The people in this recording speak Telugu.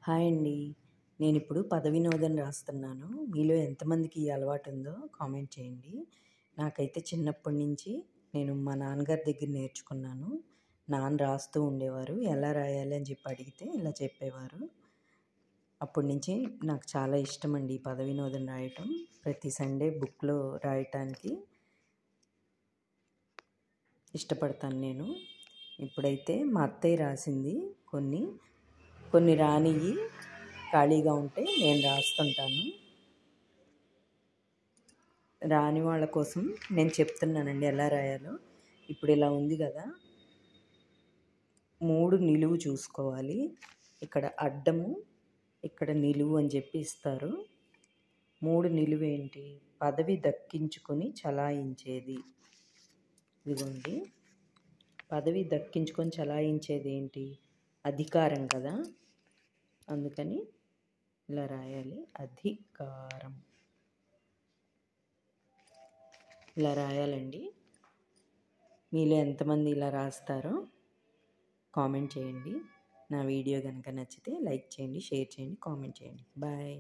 హాయ్ అండి. నేనిప్పుడు పదవినోదం రాస్తున్నాను. మీలో ఎంతమందికి ఈ అలవాటు ఉందో కామెంట్ చేయండి. నాకైతే చిన్నప్పటి నుంచి నేను మా నాన్నగారి దగ్గర నేర్చుకున్నాను. నాన్న రాస్తూ ఉండేవారు. ఎలా రాయాలి అని చెప్పి అడిగితే ఇలా చెప్పేవారు. అప్పటి నుంచి నాకు చాలా ఇష్టమండి ఈ పదవినోదం రాయటం. ప్రతి సండే బుక్లో రాయటానికి ఇష్టపడతాను నేను. ఇప్పుడైతే మా అత్తయ్య రాసింది కొన్ని రానివి ఖాళీగా ఉంటే నేను రాస్తుంటాను. రాని వాళ్ళ కోసం నేను చెప్తున్నానండి ఎలా రాయాలో. ఇప్పుడు ఇలా ఉంది కదా, 3 నిలువు చూసుకోవాలి. ఇక్కడ అడ్డము, ఇక్కడ నిలువు అని చెప్పి ఇస్తారు. 3 నిలువు ఏంటి? పదవి దక్కించుకొని చలాయించేది. ఇదిగోండి, పదవి దక్కించుకొని చలాయించేది ఏంటి? అధికారం కదా, అందుకని ఇలా రాయాలి. అధికారం ఇలా రాయాలండి. మీలో ఎంతమంది ఇలా రాస్తారో కామెంట్ చేయండి. నా వీడియో కనుక నచ్చితే లైక్ చేయండి, షేర్ చేయండి, కామెంట్ చేయండి. బాయ్.